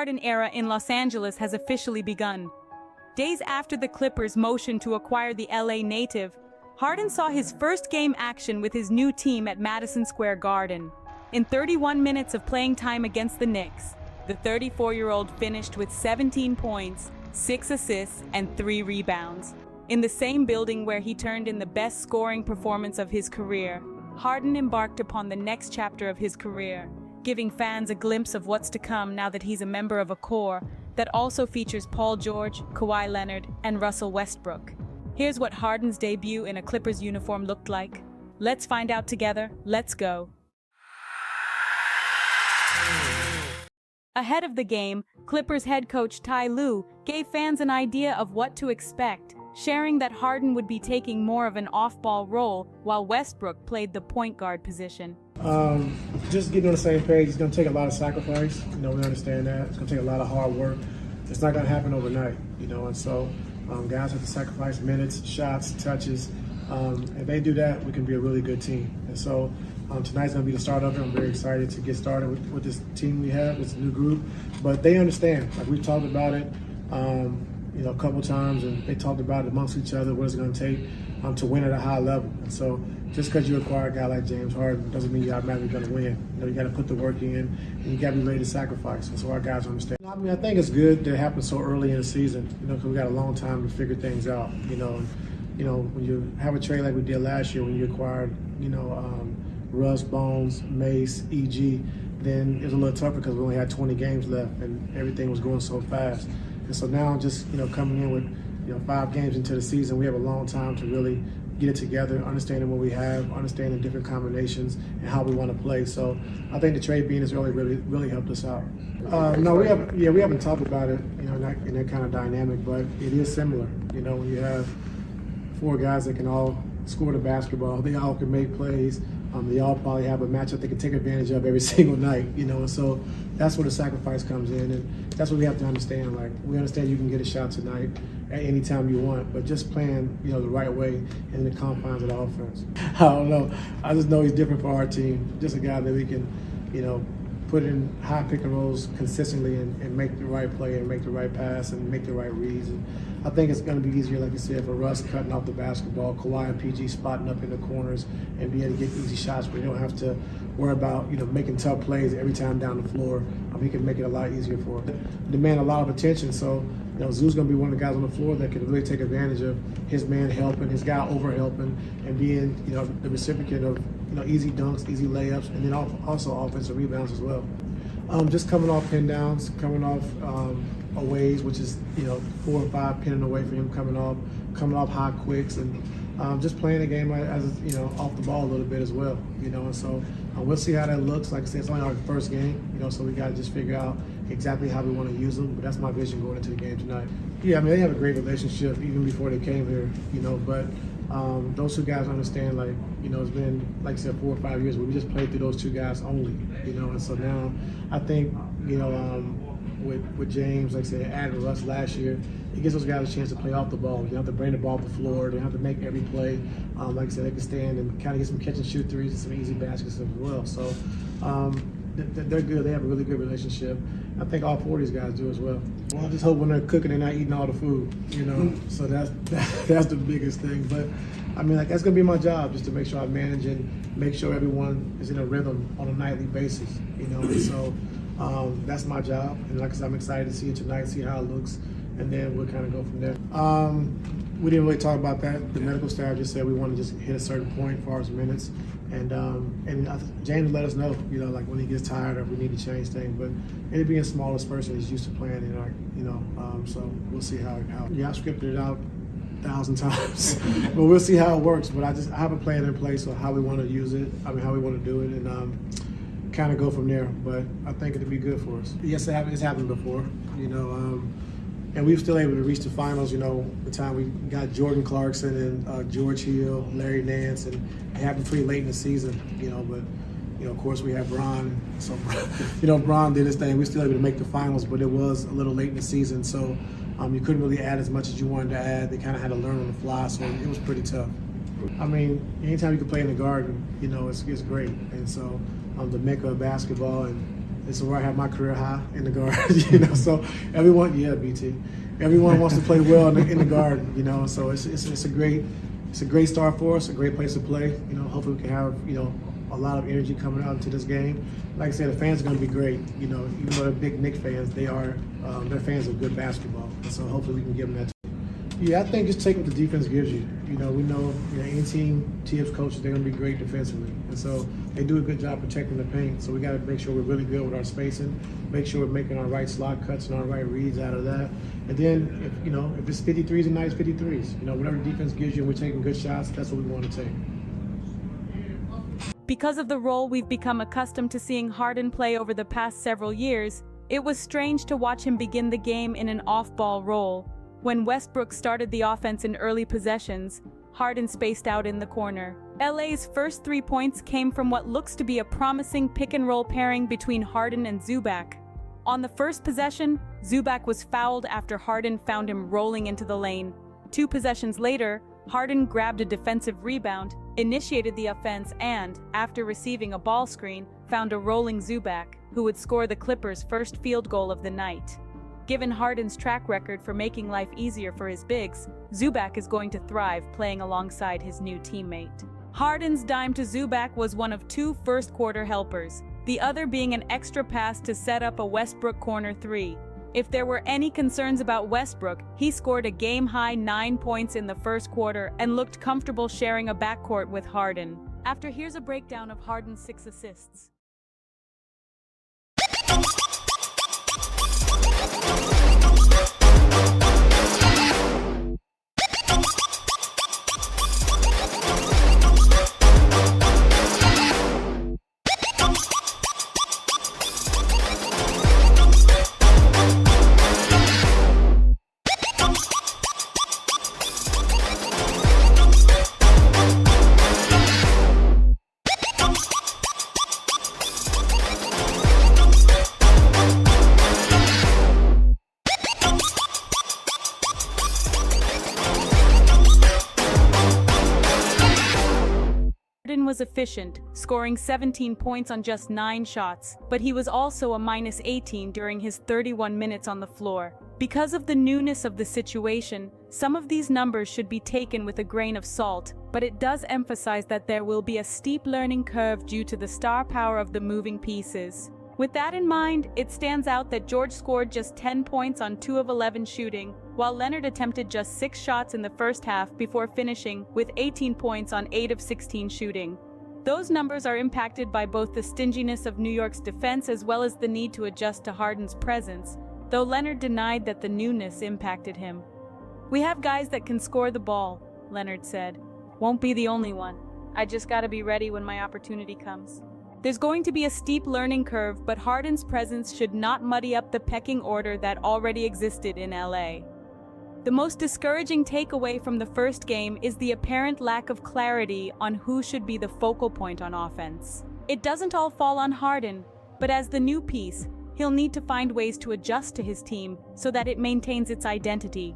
Harden era in Los Angeles has officially begun. Days after the Clippers' motion to acquire the LA native, Harden saw his first game action with his new team at Madison Square Garden. In 31 minutes of playing time against the Knicks, the 34-year-old finished with 17 points, 6 assists, and 3 rebounds. In the same building where he turned in the best scoring performance of his career, Harden embarked upon the next chapter of his career, giving fans a glimpse of what's to come now that he's a member of a core that also features Paul George, Kawhi Leonard, and Russell Westbrook. Here's what Harden's debut in a Clippers uniform looked like. Let's find out together. Let's go. Ahead of the game, Clippers head coach Ty Lue gave fans an idea of what to expect, sharing that Harden would be taking more of an off-ball role while Westbrook played the point guard position. Just getting on the same page. It's going to take a lot of sacrifice. We understand that. It's going to take a lot of hard work. It's not going to happen overnight, and so guys have to sacrifice minutes, shots, touches. If they do that, we can be a really good team. And so tonight's going to be the start of it. I'm very excited to get started with this team we have, this new group. But they understand. Like, we've talked about it, a couple times, and they talked about it amongst each other, what it's going to take to win at a high level. And so just because you acquire a guy like James Harden doesn't mean you're automatically going to win. You got to put the work in, and you got to be ready to sacrifice. And so our guys understand. I think it's good that it happened so early in the season, because we got a long time to figure things out. When you have a trade like we did last year, when you acquired, Russ, Bones, Mace, EG, then it was a little tougher because we only had 20 games left and everything was going so fast. And so now just, coming in with, 5 games into the season, we have a long time to really get it together, understanding what we have, understanding different combinations and how we want to play. So I think the trade being this early really helped us out. No, we haven't talked about it, in that kind of dynamic, but it is similar. When you have 4 guys that can all score the basketball, they all can make plays. They all probably have a matchup they can take advantage of every single night, and so that's where the sacrifice comes in, and that's what we have to understand. Like, we understand you can get a shot tonight at any time you want, but just playing, the right way in the confines of the offense. I don't know. I just know he's different for our team. Just a guy that we can, put in high pick and rolls consistently and make the right play and make the right pass and make the right reads. And I think it's going to be easier, like you said, for Russ cutting off the basketball, Kawhi and PG spotting up in the corners and be able to get easy shots where you don't have to worry about, making tough plays every time down the floor. He can make it a lot easier for us. Demand a lot of attention, so Zoo's going to be one of the guys on the floor that can really take advantage of his man helping, his guy over helping, and being, the recipient of, easy dunks, easy layups, and then also offensive rebounds as well. Just coming off pin downs, coming off aways, which is 4 or 5 pinning away for him coming off high quicks, and just playing the game as off the ball a little bit as well. And so we'll see how that looks. Like I said, it's only our first game, so we got to just figure out exactly how we want to use them. But that's my vision going into the game tonight. Yeah, they have a great relationship even before they came here, but those 2 guys understand, it's been, like I said, 4 or 5 years where we just played through those 2 guys only, and so now I think, with James, like I said, adding Russ last year, it gives those guys a chance to play off the ball. You don't have to bring the ball to the floor. They don't have to make every play. Like I said, they can stand and kind of get some catch and shoot threes and some easy baskets as well. So they're good. They have a really good relationship. I think all 4 of these guys do as well. I just hope when they're cooking, they're not eating all the food, So that's the biggest thing. But that's gonna be my job, just to make sure I manage and make sure everyone is in a rhythm on a nightly basis, And so that's my job. And like I said, I'm excited to see it tonight, see how it looks, and then we'll kind of go from there. We didn't really talk about that. The medical staff just said we want to just hit a certain point as far as minutes, and James let us know, like when he gets tired or if we need to change things. But it being smaller person, he's used to playing, so we'll see how. Yeah, I've scripted it out 1,000 times, but we'll see how it works. But I have a plan in place of how we want to use it. how we want to do it, and kind of go from there. But I think it'll be good for us. Yes, it's happened before, and we were still able to reach the finals, the time we got Jordan Clarkson and George Hill, Larry Nance, and it happened pretty late in the season, but, of course we have Bron. So, Bron did his thing. We were still able to make the finals, but it was a little late in the season, so you couldn't really add as much as you wanted to add. They kind of had to learn on the fly, so it was pretty tough. Anytime you can play in the Garden, it's great. And so the mecca of basketball, and This is where I have my career high in the guard. So everyone, yeah, BT. Everyone wants to play well in the guard. So it's a great start for us, a great place to play. Hopefully we can have a lot of energy coming out into this game. Like I said, the fans are going to be great. Even though they're big Knicks fans, they're fans of good basketball. And so hopefully we can give them that. Yeah, I think just take what the defense gives you. We know any team, TF's coaches, they're going to be great defensively. And so they do a good job protecting the paint. So we got to make sure we're really good with our spacing, make sure we're making our right slot cuts and our right reads out of that. And then, if it's 53s and nice 53s, whatever the defense gives you and we're taking good shots, that's what we want to take. Because of the role we've become accustomed to seeing Harden play over the past several years, it was strange to watch him begin the game in an off-ball role. When Westbrook started the offense in early possessions, Harden spaced out in the corner. LA's first 3 points came from what looks to be a promising pick-and-roll pairing between Harden and Zubac. On the first possession, Zubac was fouled after Harden found him rolling into the lane. 2 possessions later, Harden grabbed a defensive rebound, initiated the offense, and, after receiving a ball screen, found a rolling Zubac, who would score the Clippers' first field goal of the night. Given Harden's track record for making life easier for his bigs, Zubac is going to thrive playing alongside his new teammate. Harden's dime to Zubac was one of 2 first-quarter helpers, the other being an extra pass to set up a Westbrook corner 3. If there were any concerns about Westbrook, he scored a game-high 9 points in the first quarter and looked comfortable sharing a backcourt with Harden. Here's a breakdown of Harden's 6 assists. Harden was efficient, scoring 17 points on just 9 shots, but he was also a -18 during his 31 minutes on the floor. Because of the newness of the situation, some of these numbers should be taken with a grain of salt, but it does emphasize that there will be a steep learning curve due to the star power of the moving pieces. With that in mind, it stands out that George scored just 10 points on 2 of 11 shooting, while Leonard attempted just 6 shots in the first half before finishing with 18 points on 8 of 16 shooting. Those numbers are impacted by both the stinginess of New York's defense as well as the need to adjust to Harden's presence, though Leonard denied that the newness impacted him. "We have guys that can score the ball," Leonard said. "Won't be the only one. I just gotta be ready when my opportunity comes." There's going to be a steep learning curve, but Harden's presence should not muddy up the pecking order that already existed in LA. The most discouraging takeaway from the first game is the apparent lack of clarity on who should be the focal point on offense. It doesn't all fall on Harden, but as the new piece, he'll need to find ways to adjust to his team so that it maintains its identity.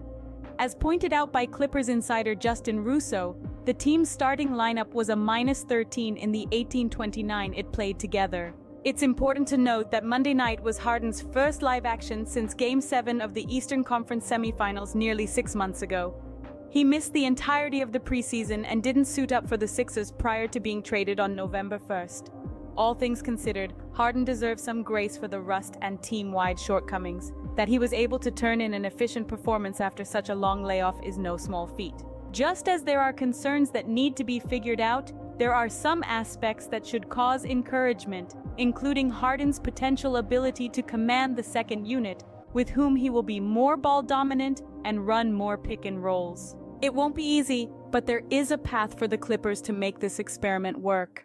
As pointed out by Clippers insider Justin Russo, the team's starting lineup was a -13 in the 18-29 it played together. It's important to note that Monday night was Harden's first live action since Game 7 of the Eastern Conference semifinals nearly 6 months ago. He missed the entirety of the preseason and didn't suit up for the Sixers prior to being traded on November 1st. All things considered, Harden deserves some grace for the rust and team-wide shortcomings. That he was able to turn in an efficient performance after such a long layoff is no small feat. Just as there are concerns that need to be figured out, there are some aspects that should cause encouragement, including Harden's potential ability to command the second unit, with whom he will be more ball dominant and run more pick and rolls. It won't be easy, but there is a path for the Clippers to make this experiment work.